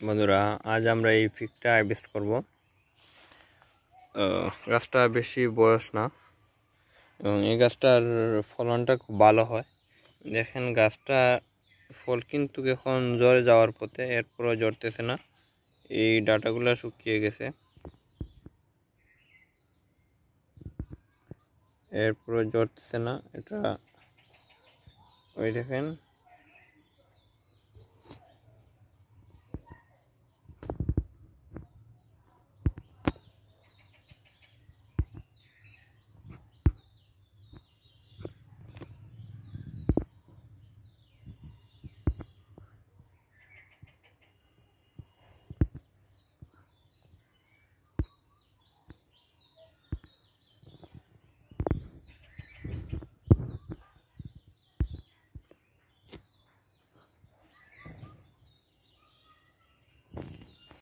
বন্ধুরা, আজ আমরা এই ফিগটা হারভেস্ট করব। গাছটা বেশি বয়স না এবং এই গাছটার ফলনটা খুব ভালো হয়। দেখেন গাছটা ফল কিন্তু এখন ঝরে যাওয়ার পথে, এরপরও ঝরতেছে না, এই ডাটাগুলো শুকিয়ে গেছে, এরপরও ঝরতেছে না। এটা ওই দেখেন